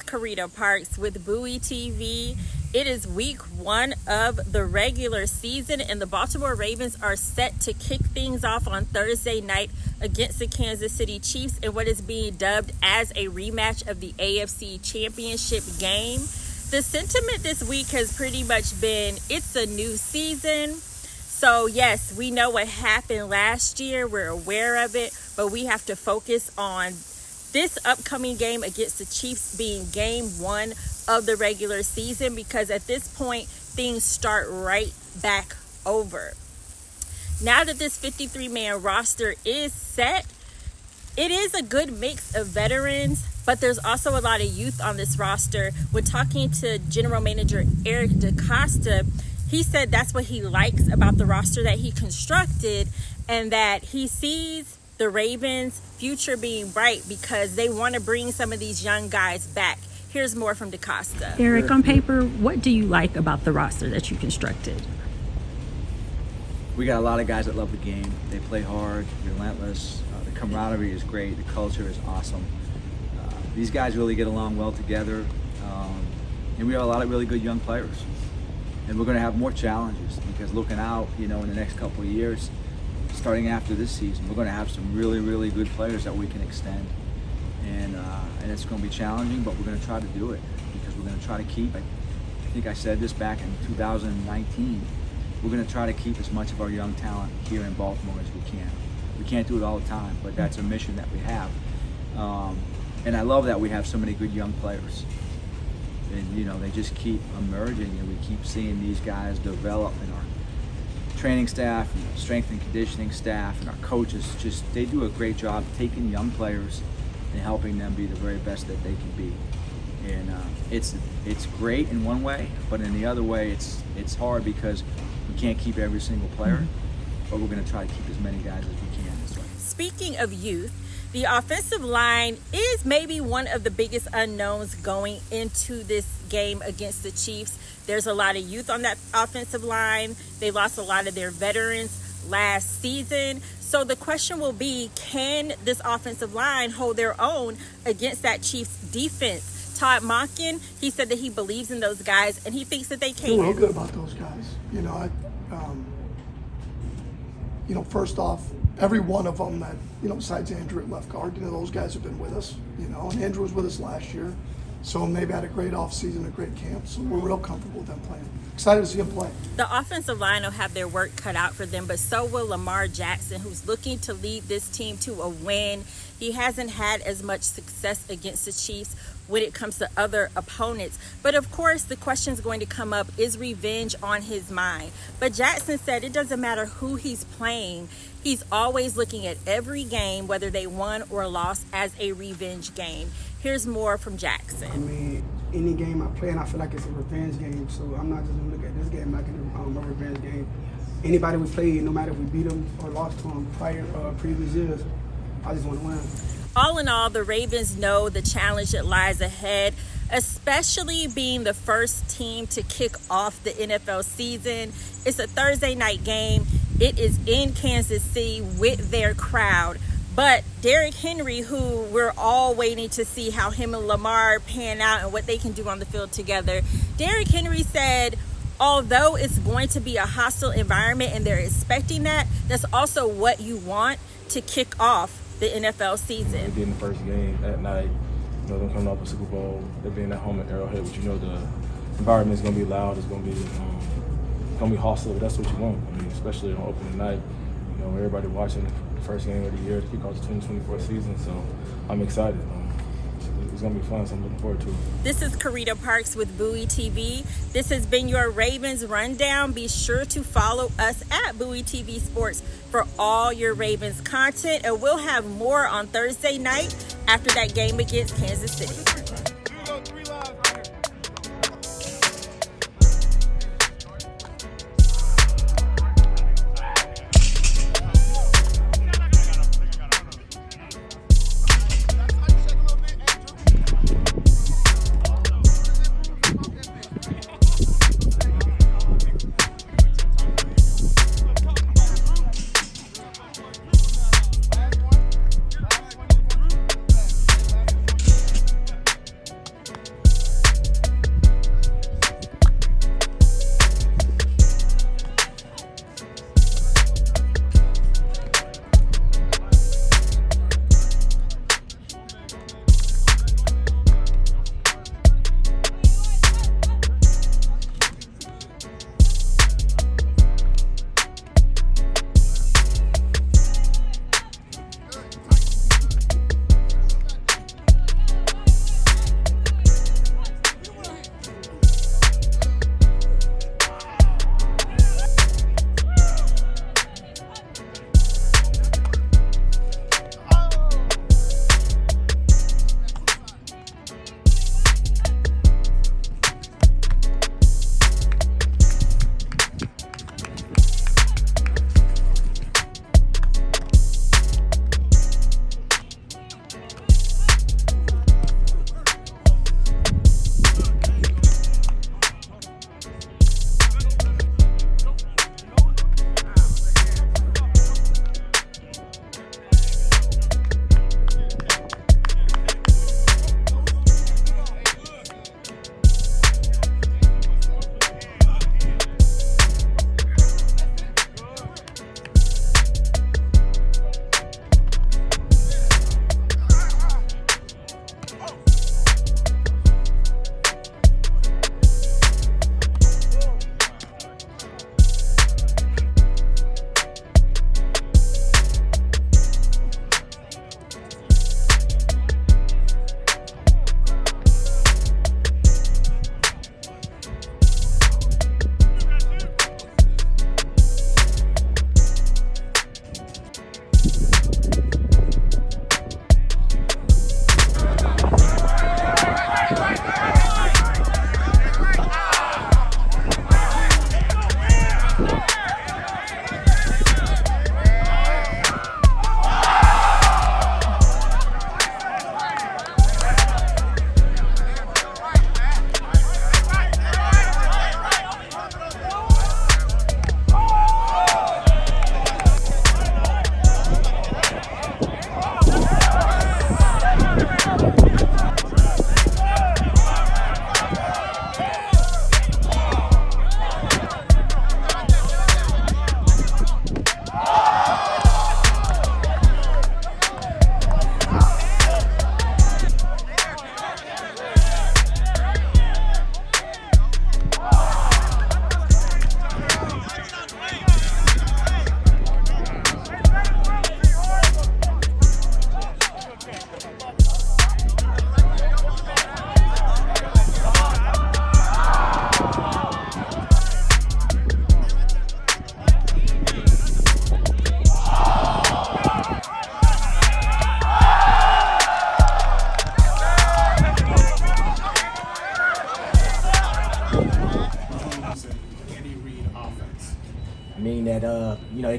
Carita Parks with Bowie TV. It is week 1 of the regular season, and the Baltimore Ravens are set to kick things off on Thursday night against the Kansas City Chiefs in what is being dubbed as a rematch of the AFC Championship game. The sentiment this week has pretty much been, it's a new season. So yes, we know what happened last year. We're aware of it, but we have to focus on this upcoming game against the Chiefs being game 1 of the regular season, because at this point, things start right back over. Now that this 53-man roster is set, it is a good mix of veterans, but there's also a lot of youth on this roster. When talking to General Manager Eric DeCosta, he said that's what he likes about the roster that he constructed, and that he sees the Ravens' future being bright because they want to bring some of these young guys back. Here's more from DeCosta. Eric, on paper, what do you like about the roster that you constructed? We got a lot of guys that love the game. They play hard, relentless. The camaraderie is great. The culture is awesome. These guys really get along well together. And we have a lot of really good young players. And we're going to have more challenges because looking out, in the next couple of years, starting after this season, we're going to have some really, really good players that we can extend. And it's going to be challenging, but we're going to try to do it because we're going to try to keep, I think I said this back in 2019, we're going to try to keep as much of our young talent here in Baltimore as we can. We can't do it all the time, but that's a mission that we have. And I love that we have so many good young players. And, they just keep emerging, and we keep seeing these guys develop, and our training staff and strength and conditioning staff and our coaches, they do a great job taking young players and helping them be the very best that they can be. And it's great in one way, but in the other way, it's hard because we can't keep every single player, but we're going to try to keep as many guys as we can. Speaking of youth, the offensive line is maybe one of the biggest unknowns going into this game against the Chiefs. There's a lot of youth on that offensive line. They lost a lot of their veterans last season. So the question will be, can this offensive line hold their own against that Chiefs defense? Todd Monkin, he said that he believes in those guys and he thinks that they can. I feel real good about those guys. First off, every one of them that, besides Andrew at left guard, those guys have been with us, and Andrew was with us last year. So they've had a great offseason, a great camp. So we're real comfortable with them playing. Excited to see them play. The offensive line will have their work cut out for them, but so will Lamar Jackson, who's looking to lead this team to a win. He hasn't had as much success against the Chiefs when it comes to other opponents. But of course, the question is going to come up, is revenge on his mind? But Jackson said it doesn't matter who he's playing. He's always looking at every game, whether they won or lost, as a revenge game. Here's more from Jackson. Any game I play, and I feel like it's a revenge game, so I'm not just going to look at this game like a revenge game. Anybody we play, no matter if we beat them or lost to them previous years, I just want to win. All in all, the Ravens know the challenge that lies ahead, especially being the first team to kick off the NFL season. It's a Thursday night game. It is in Kansas City with their crowd. But Derrick Henry, who we're all waiting to see how him and Lamar pan out and what they can do on the field together, Derrick Henry said, although it's going to be a hostile environment and they're expecting that, that's also what you want to kick off the NFL season. Being the first game at night, them coming off a Super Bowl, they're being at home at Arrowhead, but the environment's going to be loud, it's going to be hostile. That's what you want. Especially on opening night, everybody watching the first game of the year to kick off the 2024 season. So I'm excited. It's going to be fun, so I'm looking forward to it. This is Carita Parks with Bowie TV. This has been your Ravens Rundown. Be sure to follow us at Bowie TV Sports for all your Ravens content. And we'll have more on Thursday night after that game against Kansas City.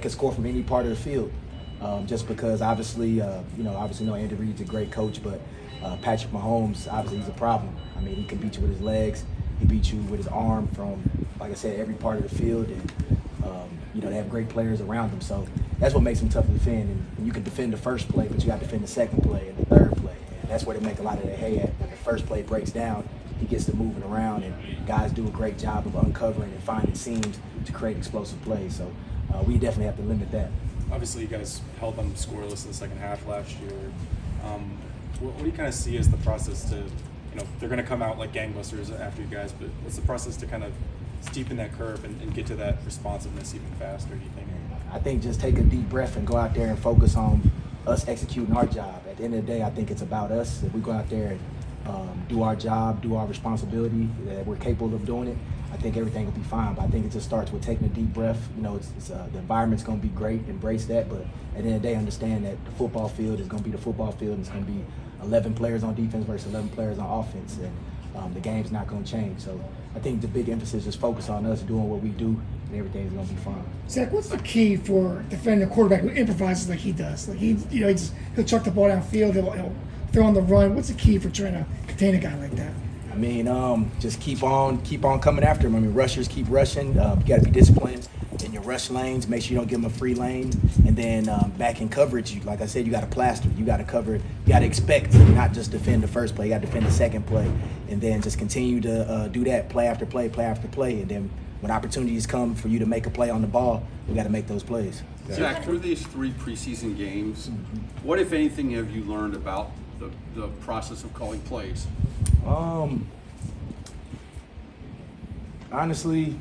can score from any part of the field. Just because obviously, know Andy Reid's a great coach, but Patrick Mahomes, obviously he's a problem. I mean, he can beat you with his legs. He beat you with his arm from, like I said, every part of the field. And, they have great players around him. So that's what makes him tough to defend. And you can defend the first play, but you got to defend the second play and the third play. And that's where they make a lot of their hay at. When the first play breaks down, he gets to moving around, and guys do a great job of uncovering and finding seams to create explosive plays. So we definitely have to limit that. Obviously, you guys held them scoreless in the second half last year. What do you kind of see as the process to, they're going to come out like gangbusters after you guys, but what's the process to kind of steepen that curve and get to that responsiveness even faster, do you think? I think just take a deep breath and go out there and focus on us executing our job. At the end of the day, I think it's about us. If we go out there and do our job, do our responsibility, that we're capable of doing it, I think everything will be fine. But I think it just starts with taking a deep breath. The environment's going to be great, embrace that. But at the end of the day, understand that the football field is going to be the football field, and it's going to be 11 players on defense versus 11 players on offense. And the game's not going to change. So I think the big emphasis is focus on us doing what we do, and everything's going to be fine. Zach, what's the key for defending a quarterback who improvises like he does? Like he'll chuck the ball downfield, he'll throw on the run. What's the key for trying to contain a guy like that? I mean, just keep on coming after him. I mean, rushers keep rushing. You got to be disciplined in your rush lanes. Make sure you don't give them a free lane. And then back in coverage, like I said, you got to plaster. You got to cover. You got to expect, not just defend the first play. You got to defend the second play, and then just continue to do that play after play, play after play. And then when opportunities come for you to make a play on the ball, we got to make those plays. Zach, through these 3 preseason games, what, if anything, have you learned about the process of calling plays? Honestly,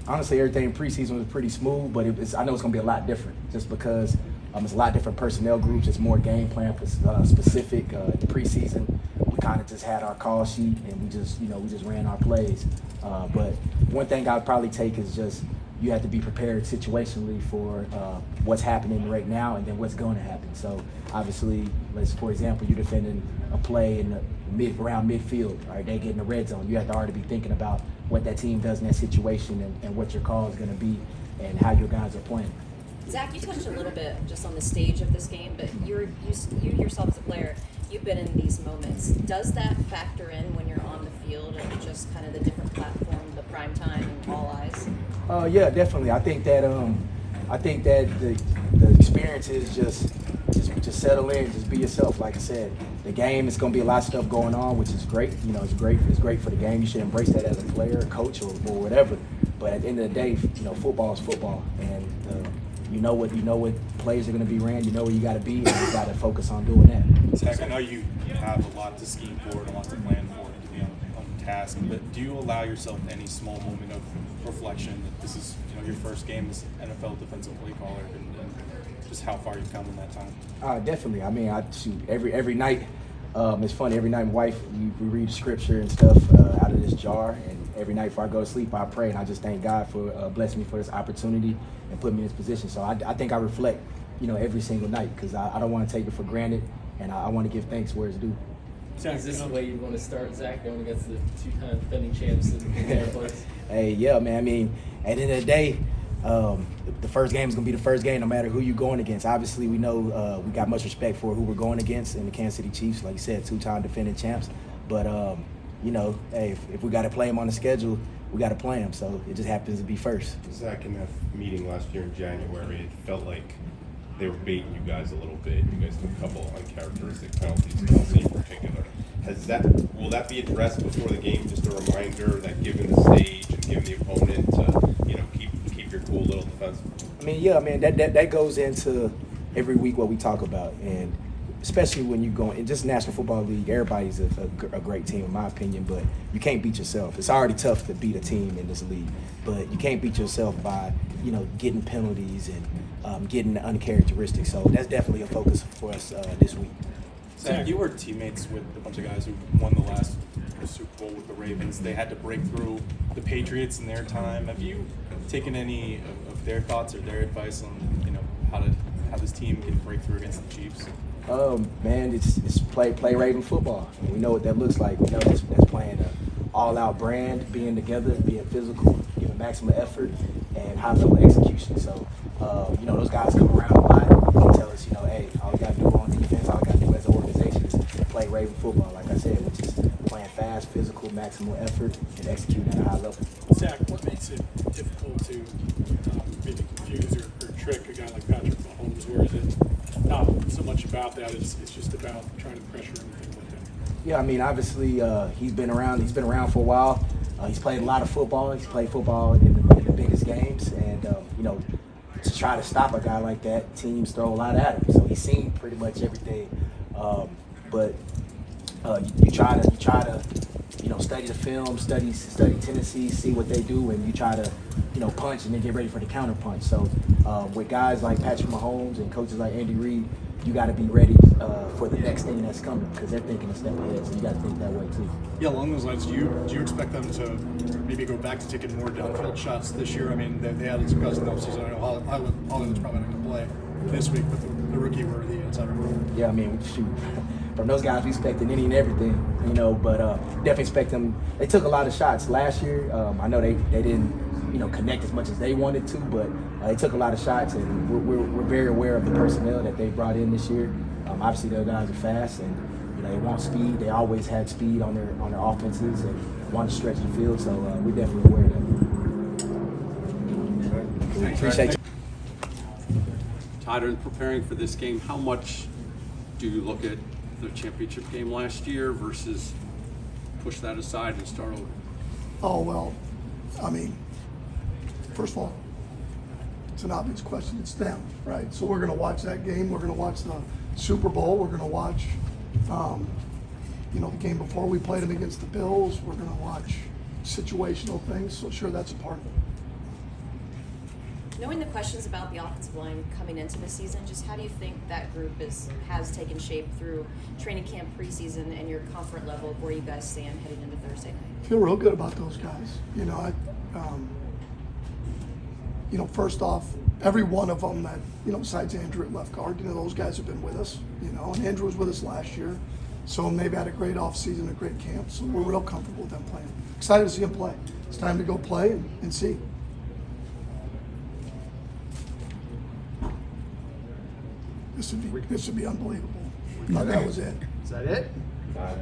everything in preseason was pretty smooth, but I know it's going to be a lot different just because it's a lot different personnel groups. It's more game plan specific. In preseason, we kind of just had our call sheet and we just ran our plays. But one thing I'd probably take is just you have to be prepared situationally for what's happening right now and then what's going to happen. So obviously, for example, you're defending a play in around midfield, right? They get in the red zone. You have to already be thinking about what that team does in that situation and what your call is going to be and how your guys are playing. Zach, you touched a little bit just on the stage of this game, but you yourself as a player, you've been in these moments. Does that factor in when you're on the field and just kind of the different platform, the prime time, and all eyes? Yeah, definitely. I think that the experience is just settle in, just be yourself. Like I said, the game is going to be a lot of stuff going on, which is great. It's great for the game. You should embrace that as a player, coach, or whatever. But at the end of the day, football is football, and you know what plays are going to be ran. You know where you got to be, and you got to focus on doing that. Zach, I know you have a lot to scheme for and a lot to plan for and to be on task, but do you allow yourself any small moment of reflection that this is your first game as NFL defensive play caller and just how far you've come in that time? Definitely. I mean, every night. It's funny. Every night, my wife, we read scripture and stuff out of this jar, and every night before I go to sleep, I pray, and I just thank God for blessing me for this opportunity and putting me in this position. So I think I reflect, every single night because I don't want to take it for granted, and I want to give thanks where it's due. Is this the way you want to start, Zach, going against the 2-time defending champs in their place? Hey, yeah, man. I mean, at the end of the day, the first game is going to be the first game no matter who you're going against. Obviously, we know we got much respect for who we're going against in the Kansas City Chiefs, like you said, 2-time defending champs. But, hey, if we got to play them on the schedule, we got to play them. So it just happens to be first. Zach, in that meeting last year in January, it felt like they were baiting you guys a little bit. You guys took a couple uncharacteristic penalties, Kelsey in particular. Will that be addressed before the game? Just a reminder that given the stage and given the opponent to keep your cool little defense. I mean, yeah, man, that goes into every week what we talk about, and especially when you go in just National Football League, everybody's a great team in my opinion, but you can't beat yourself. It's already tough to beat a team in this league, but you can't beat yourself by getting penalties and getting uncharacteristics. So that's definitely a focus for us this week. Zach, you were teammates with a bunch of guys who won the last Super Bowl with the Ravens. They had to break through the Patriots in their time. Have you taken any of their thoughts or their advice on how this team can break through against the Chiefs? Man, it's play Raven football. And we know what that looks like. We know that's playing an all-out brand, being together, being physical, giving maximum effort, and high-level execution. So You know, those guys come around a lot. They tell us, you know, hey, all we got to do on defense, all we got to do as an organization is play Raven football, like I said, which is playing fast, physical, maximal effort, and executing at a high level. Zach, what makes it difficult to maybe confuse or trick a guy like Patrick Mahomes, where is it not so much about that, it's just about trying to pressure him and things like that? Yeah, I mean, obviously, he's been around for a while. He's played a lot of football. He's played football in the biggest games, and you know, to try to stop a guy like that, teams throw a lot at him. So he's seen pretty much everything. But you try to you know, study the film, study tendencies, see what they do, and you try to, you know, punch and then get ready for the counter punch. So with guys like Patrick Mahomes and coaches like Andy Reid, you got to be ready for the next thing that's coming, because they're thinking a step ahead. So you got to think that way too. Yeah, along those lines, do you expect them to maybe go back to taking more downfield shots this year? I mean, they added some guys in the offseason. I know Holland's probably not going to play this week, but the rookie were the inside role. Yeah, I mean, shoot, from those guys, we expected any and everything, you know, but definitely expect them. They took a lot of shots last year. I know they didn't, you know, connect as much as they wanted to, but they took a lot of shots, and we're very aware of the personnel that they brought in this year. Obviously, those guys are fast, and you know, they want speed. They always had speed on their offenses and want to stretch the field. So we're definitely aware of that. Appreciate you. Todd, in preparing for this game, how much do you look at the championship game last year versus push that aside and start over? Oh, well, I mean, first of all, it's an obvious question. It's them, right? So we're going to watch that game. We're going to watch the Super Bowl. We're going to watch, you know, the game before we played them against the Bills. We're going to watch situational things. So sure, that's a part of it. Knowing the questions about the offensive line coming into the season, just how do you think that group has taken shape through training camp, preseason, and your comfort level of where you guys stand heading into Thursday night? I feel real good about those guys. You know, you know, first off, every one of them that, you know, besides Andrew at left guard, you know, those guys have been with us, you know, and Andrew was with us last year. So they've had a great offseason, a great camp. So we're real comfortable with them playing. Excited to see them play. It's time to go play and see. This would be unbelievable. No, that was it. Is that it? I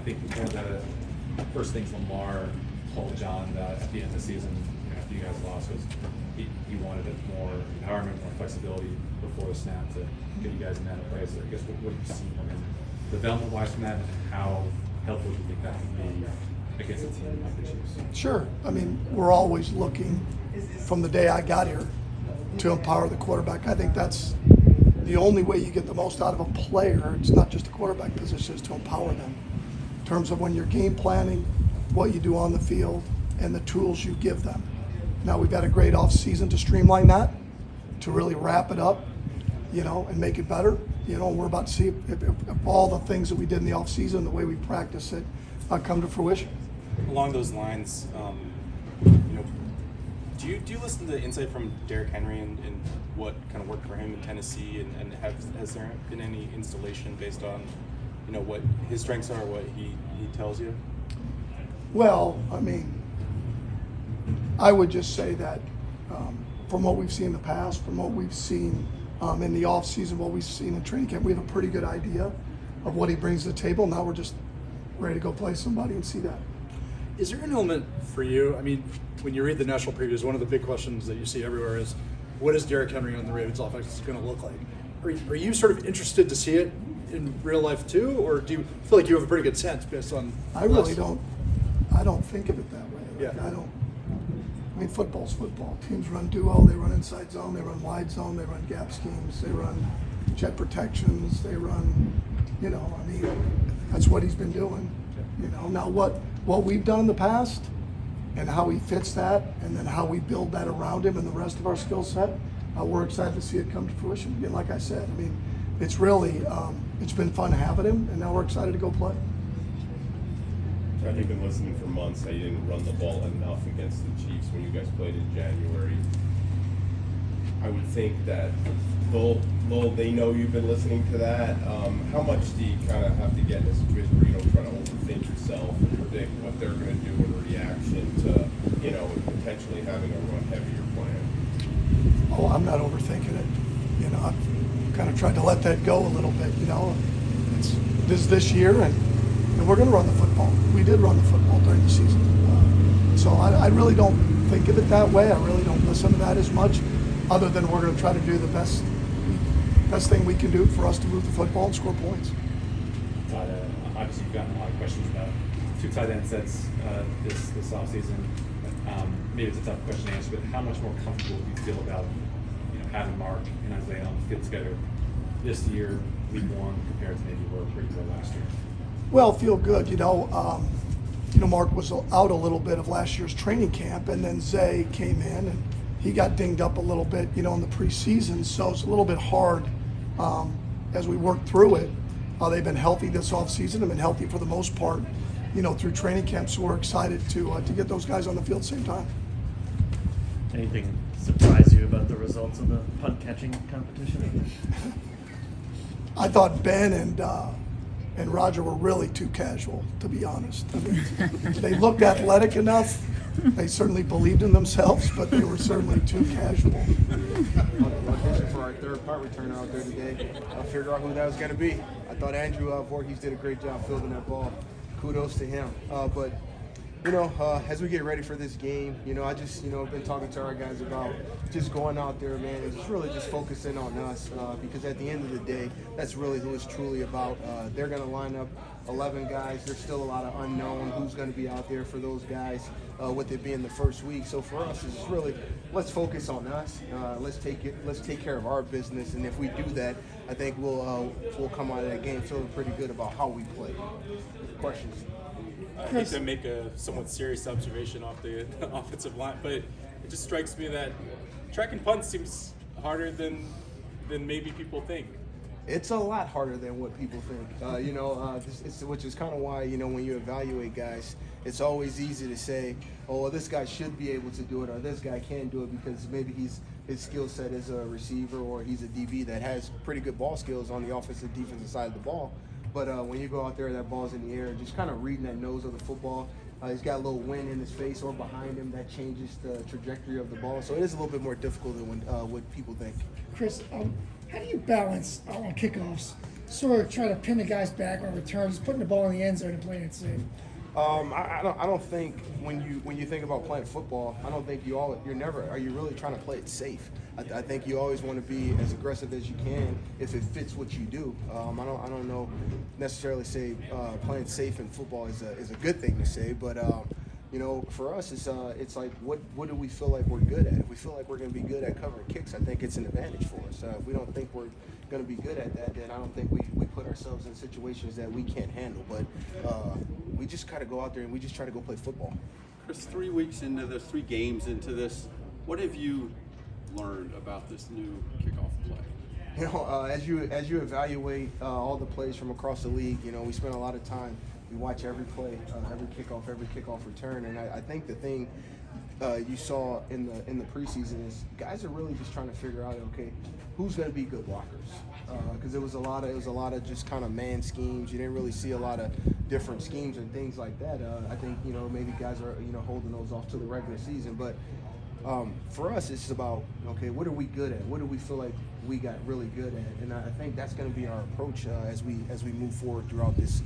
think one of the first things Lamar told John at the end of the season, you know, after you guys lost, was he wanted more empowerment, more flexibility before the snap to get you guys in that place. So I guess what you see from him, development-wise from that, and how helpful do you think that can be against a team like the Chiefs? Sure. I mean, we're always looking from the day I got here to empower the quarterback. I think that's the only way you get the most out of a player. It's not just a quarterback position, is to empower them in terms of when you're game planning, what you do on the field, and the tools you give them. Now we've had a great off season to streamline that, to really wrap it up, you know, and make it better. You know, we're about to see if all the things that we did in the off season, the way we practice it, come to fruition. Along those lines, you know, do you listen to insight from Derrick Henry and what kind of worked for him in Tennessee, and has there been any installation based on, you know, what his strengths are, what he tells you? Well, I mean, I would just say that from what we've seen in the past, from what we've seen in the off season, what we've seen in training camp, we have a pretty good idea of what he brings to the table. Now we're just ready to go play somebody and see that. Is there an element for you? I mean, when you read the national previews, one of the big questions that you see everywhere is, what is Derrick Henry on the Ravens offense going to look like? Are you sort of interested to see it in real life too, or do you feel like you have a pretty good sense based on? I really don't. I don't think of it that way. Like, Yeah. I mean, football's football. Teams run duo, they run inside zone, they run wide zone, they run gap schemes, they run jet protections, they run, you know, I mean, that's what he's been doing. You know, now what we've done in the past and how he fits that, and then how we build that around him and the rest of our skill set, we're excited to see it come to fruition. Again, like I said, I mean, it's really, it's been fun having him, and now we're excited to go play. Todd, you've been listening for months that you didn't run the ball enough against the Chiefs when you guys played in January. I would think that they know you've been listening to that. How much do you kind of have to get in a situation where you don't try to overthink yourself and predict what they're going to do in reaction to, you know, potentially having a run heavier plan? oh, I'm not overthinking it. You know, I've kind of tried to let that go a little bit. You know, it's this year, and we're going to run the football. We did run the football during the season, so I really don't think of it that way. I really don't listen to that as much, other than we're going to try to do the best thing we can do for us to move the football and score points. Todd, obviously you've gotten a lot of questions about 2 tight end sets this offseason. Maybe it's a tough question to answer, but how much more comfortable do you feel about having Mark and Isaiah on the field together this year, week 1, compared to maybe where you were last year? Well, feel good. Mark was out a little bit of last year's training camp, and then Zay came in and he got dinged up a little bit, in the preseason. So it's a little bit hard as we work through it. They've been healthy this offseason and been healthy for the most part, through training camp. So we're excited to get those guys on the field at the same time. Anything surprise you about the results of the punt catching competition? I thought Ben and Roger were really too casual, to be honest. I mean, they looked athletic enough. They certainly believed in themselves, but they were certainly too casual. Audition for our third punt returner out there today. I'll figure out who that was going to be. I thought Andrew Voorhees did a great job fielding that ball. Kudos to him. But as we get ready for this game, I just, been talking to our guys about just going out there, man, and just really just focusing on us because at the end of the day, that's really who it's truly about. They're going to line up 11 guys. There's still a lot of unknown who's going to be out there for those guys with it being the first week. So for us, it's really, let's focus on us. Let's take care of our business, and if we do that, I think we'll come out of that game feeling pretty good about how we play. Questions? I hate to make a somewhat serious observation off the offensive line, but it just strikes me that track and punt seems harder than maybe people think. It's a lot harder than what people think. Which is kind of why, when you evaluate guys, it's always easy to say, oh, well, this guy should be able to do it, or this guy can't do it because maybe his skill set is a receiver or he's a DB that has pretty good ball skills on the offensive defensive side of the ball. But when you go out there, that ball's in the air, just kind of reading that nose of the football. He's got a little wind in his face or behind him that changes the trajectory of the ball. So it is a little bit more difficult than what people think. Chris, how do you balance on kickoffs, sort of try to pin the guys back on returns, putting the ball in the end zone and playing it safe? I don't think when you think about playing football, I don't think you're never really trying to play it safe. I think you always want to be as aggressive as you can if it fits what you do. I don't know necessarily say playing safe in football is a good thing to say, but for us it's like what do we feel like we're good at? If we feel like we're going to be good at covering kicks, I think it's an advantage for us. If we don't think we're going to be good at that, then I don't think we put ourselves in situations that we can't handle. But we just got to go out there and we just try to go play football. Chris, 3 weeks into this, 3 games into this, what have you learned about this new kickoff play? As you evaluate all the plays from across the league, we spend a lot of time. We watch every play, every kickoff return, and I think the thing you saw in the preseason is guys are really just trying to figure out, okay, who's going to be good blockers? Because it was a lot of just kind of man schemes. You didn't really see a lot of different schemes and things like that. I think maybe guys are holding those off to the regular season, but for us it's about, okay, what are we good at? What do we feel like we got really good at? And I think that's going to be our approach as we move forward throughout this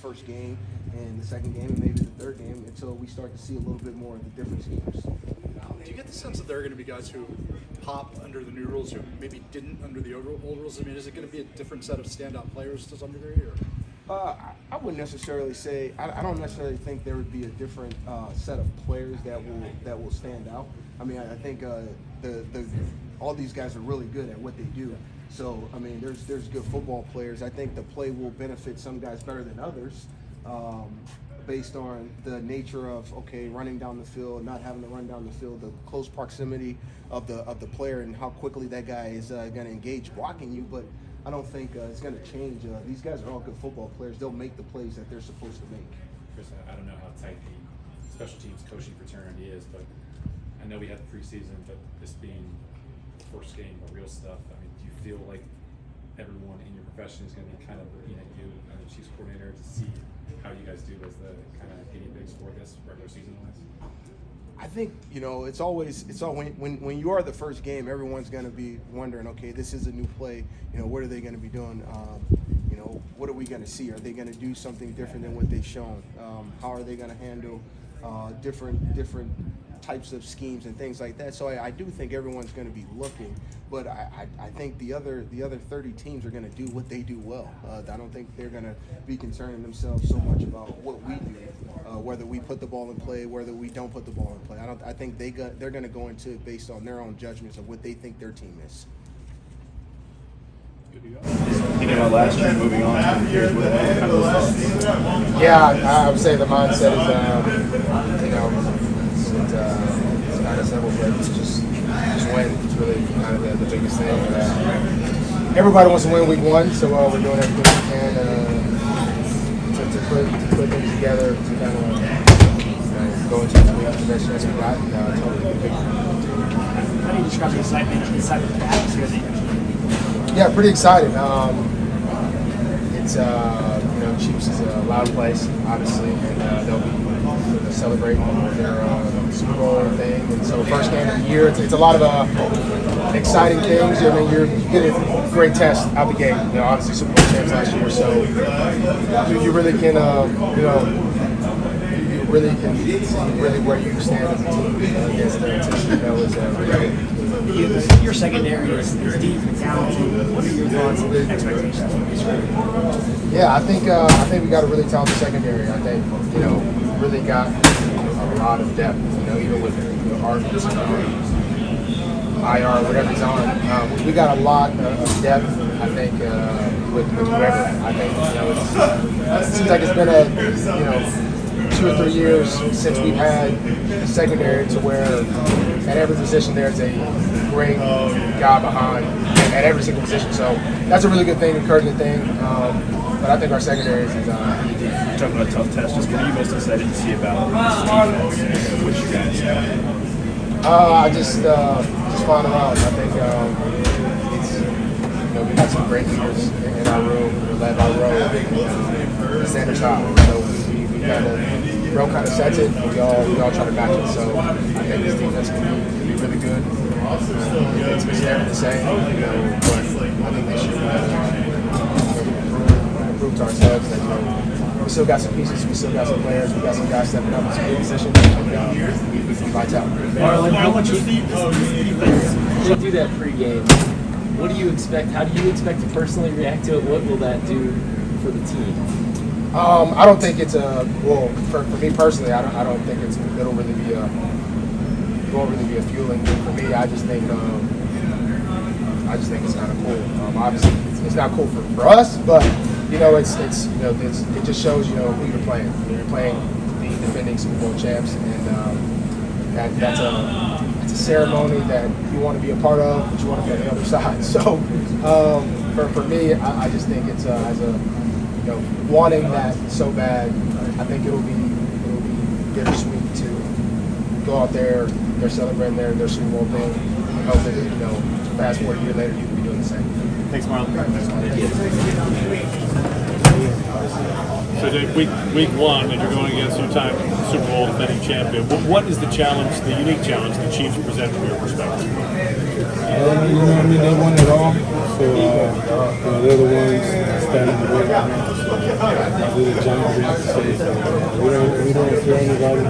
first game and the second game and maybe the third game until we start to see a little bit more of the different schemes. Do you get the sense that there are going to be guys who pop under the new rules who maybe didn't under the old rules? I mean, is it going to be a different set of standout players to some degree? Or? I wouldn't necessarily say. I don't necessarily think there would be a different set of players that will stand out. I mean, I think all these guys are really good at what they do. So I mean, there's good football players. I think the play will benefit some guys better than others, based on the nature of running down the field, not having to run down the field, the close proximity of the player, and how quickly that guy is going to engage blocking you. But I don't think it's going to change. These guys are all good football players. They'll make the plays that they're supposed to make. Chris, I don't know how tight the special teams coaching fraternity is, but I know we had the preseason, but this being the first game of real stuff, I mean, do you feel like everyone in your profession is going to be kind of looking at you and the Chiefs coordinator to see how you guys do as the kind of guinea pigs for this regular season wise? I think, you know, it's all when you are the first game, everyone's going to be wondering, okay, this is a new play. You know, what are they going to be doing? You know, what are we going to see? Are they going to do something different than what they've shown? How are they going to handle different types of schemes and things like that? So I do think everyone's going to be looking, but I think the other 30 teams are going to do what they do well. I don't think they're going to be concerning themselves so much about what we do, whether we put the ball in play, whether we don't put the ball in play. I think they're going to go into it based on their own judgments of what they think their team is. Thinking about last year, moving on, here's what kind of thoughts. Yeah, I would say the mindset is, you know, it's kind of simple, but it's just win. It's really kind of the biggest thing. Everybody wants to win week one, so we're doing everything we can to put things together to kind of go into the week the best chance we got. How do you describe the excitement inside of the atmosphere that you're Yeah, pretty excited. It's you know, Chiefs is a loud place, obviously, and they'll be celebrating their Super Bowl thing. And so, first game of the year, it's a lot of exciting things. I mean, you get a great test out the gate. You know, obviously Super Bowl champs last year, so you really can, you know. You really can see really where you stand as a team against the team. You know, is really your secondary is deep and talented. What are your thoughts and expectations for this year? Yeah, I think we got a really talented secondary. I think, you know, really got a lot of depth. You know, even with Arby's, IR, whatever he's on, we got a lot of depth. I think with whoever. I think, you know, it seems like it's been a, you know, 2 or 3 years since we've had a secondary to where at every position there's a great guy behind at every single position. So that's a really good thing, encouraging thing. But I think our secondary is You're talking about a tough test. Just what are you most excited to see about this defense? What you guys have? I just flying around. I think it's, you know, we got some great leaders in our room. We're led by Rowe, Sanders Todd. So we got Rowe kind of sets it. We all try to match it. So I think this defense can be really good. It's never the same, you know, but I think this year we've improved ourselves. And, you know, we still got some pieces. We still got some players. We got some guys stepping up in some good positions. We can lights out. Marlon, how much you do that pregame? What do you expect? How do you expect to personally react to it? What will that do for the team? I don't think it's for me personally, I don't think it'll really be a fueling thing for me. I just think it's kind of cool. Obviously, it's not cool for us, but you know, it's you know, it just shows, you know, who you're playing. You're playing the defending Super Bowl champs, and that's a ceremony that you want to be a part of, but you want to be on the other side. So for me, I just think it's as a, you know, wanting that so bad, I think it'll be bittersweet to go out there. They're celebrating their Super Bowl thing. I hope that, you know, fast forward a year later, you can be doing the same. Thanks, Marlon. So, Jake, week one, and you're going against two-time Super Bowl defending champion. What is the challenge, the unique challenge the Chiefs present from your perspective? You know, I mean, they won it all, so you know, they're the ones standing the way. So they're the giant we have to say. We don't fear anybody.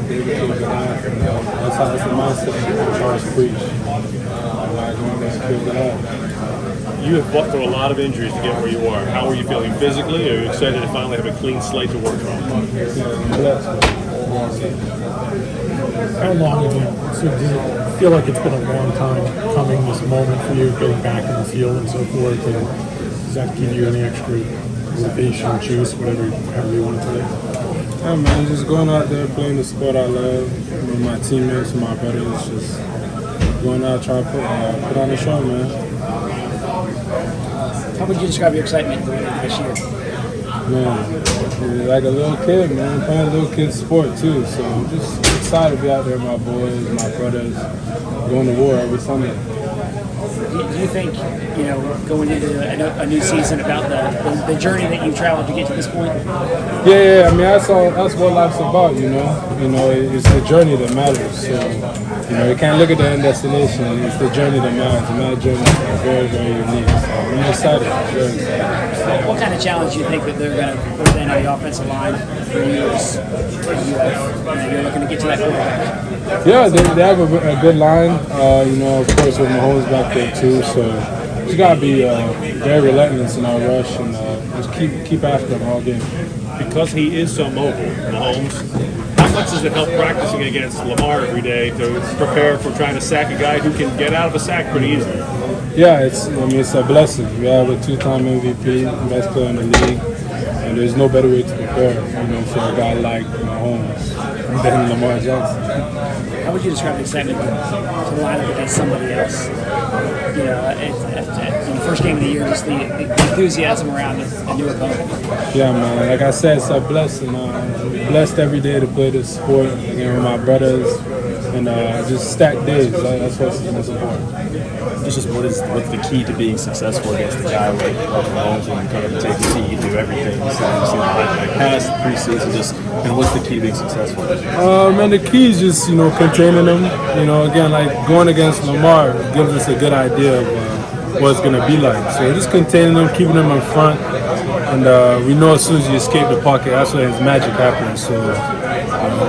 They became the life, and that's the mindset that Charles preached. Like going against kill God. You have fought through a lot of injuries to get where you are. How are you feeling physically? Are you excited to finally have a clean slate to work from? How long does it feel like it's been a long time coming, this moment for you, getting back in the field and so forth? And does that give you any extra motivation, juice, however you want to put it? Yeah, man, just going out there, playing the sport I love with my teammates and my brothers, just going out trying to put on the show, man. How would you describe your excitement going into this year? Man, like a little kid, man, playing a little kid sport too. So I'm just excited to be out there with my boys, my brothers, going to war every Sunday. do you think, going into a new season about the journey that you've traveled to get to this point? Yeah. I mean, that's what life's about. It's the journey that matters. So, you can't look at the end destination. It's the journey that matters. And that journey is very, very unique. So I'm excited. Very excited. What kind of challenge do you think that they're going to present on the offensive line for you as you're looking to get to that quarterback? Yeah, they have a good line. Of course, with Mahomes back there too. So just gotta be very relentless in our rush and just keep after him all game. Because he is so mobile, Mahomes, how much does it help practicing against Lamar every day to prepare for trying to sack a guy who can get out of a sack pretty easily? Yeah, it's a blessing. We have a 2-time MVP, best player in the league, and there's no better way to prepare, for a guy like Mahomes than Lamar Jackson. How would you describe the excitement to line up against somebody else? In the first game of the year, just the enthusiasm around a new opponent. Yeah, man. Like I said, it's a blessing. Blessed every day to play this sport again with my brothers, and just stack days. That's what's most important. What's the key to being successful against a guy like Marlon and kind of take the seat, you do everything? Like past preseason, just what's the key to being successful? Man, the key is just containing them. Again, like going against Lamar gives us a good idea of what it's going to be like. So just containing them, keeping them in front, and we know as soon as you escape the pocket, that's when his magic happens. So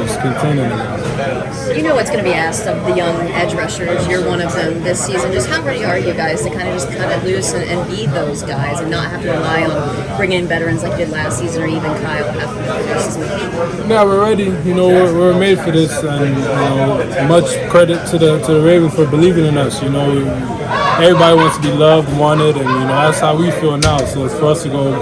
just containing them. You know what's going to be asked of the young edge rushers. You're one of them this season. Just how ready are you guys to kind of just cut it loose and be those guys and not have to rely on bringing in veterans like you did last season or even Kyle after the season? No, we're ready. We're made for this, and much credit to the Ravens for believing in us. Everybody wants to be loved, wanted, and that's how we feel now. So it's for us to go,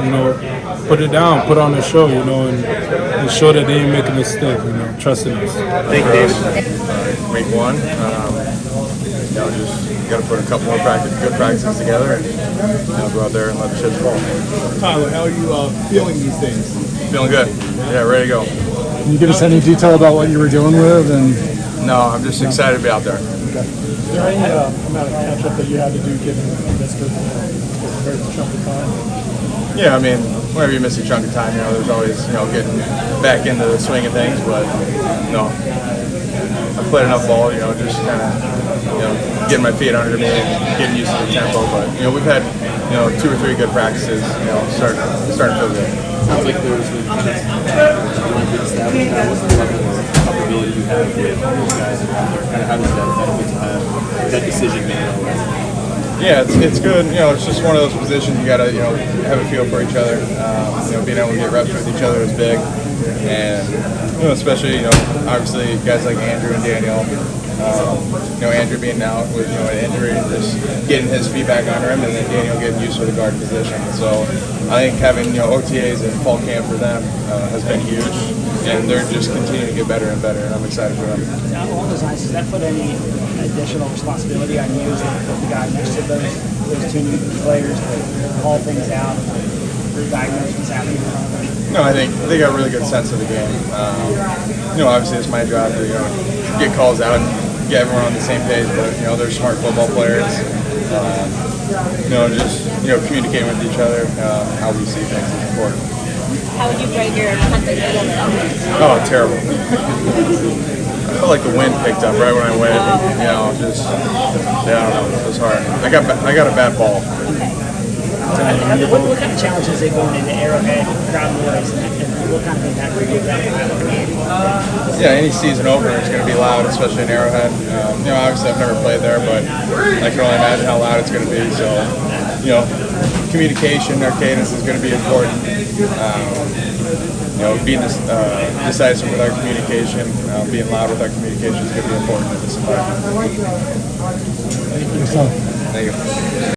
put it down, put on the show, and show that they ain't making a mistake, trusting us. Thank you, David. Week 1, just got to put a couple more good practices together and go out there and let the chips fall. Tyler, how are you feeling these days? Feeling good. Yeah, ready to go. Can you give us any detail about what you were dealing with? No, I'm just excited to be out there. Okay. Is there any amount of catch-up that you had to do given this compared to chunk of time? Yeah, I mean, whenever you miss a chunk of time, there's always, getting back into the swing of things, but, I've played enough ball, just kind of, getting my feet under me and getting used to the tempo, but, we've had, 2 or 3 good practices, starting to feel good. Sounds like there's a good establishment. What's the level of comfortability you have with those guys around there? Kind of how does that benefit to have that decision made already? Yeah, it's good. It's just one of those positions you gotta, have a feel for each other. Being able to get reps with each other is big, and especially, obviously guys like Andrew and Daniel. Andrew being out with an injury, just getting his feedback under him, and then Daniel getting used to the guard position. So I think having OTAs and fall camp for them has been huge, and they're just continuing to get better and better, and I'm excited for them. Now, along those lines, does that put any additional responsibility on you as the guy next to those 2 new players to call things out, diagnose what's happening? No, I think they got a really good sense of the game. Obviously it's my job to get calls out and get everyone on the same page, but they're smart football players. Communicating with each other, how we see things is important. How would you grade your punting skill? Oh, terrible. I felt like the wind picked up right when I went. I don't know. It was hard. I got a bad ball. What kind of challenge is it going into Arrowhead, crowd noise, and what kind of impact would you have? Yeah, any season opener is going to be loud, especially in Arrowhead. Obviously I've never played there, but I can only imagine how loud it's going to be. So, communication, our cadence is going to be important. Being decisive with our communication, being loud with our communication is going to be important in this environment. Thank you. Thank you.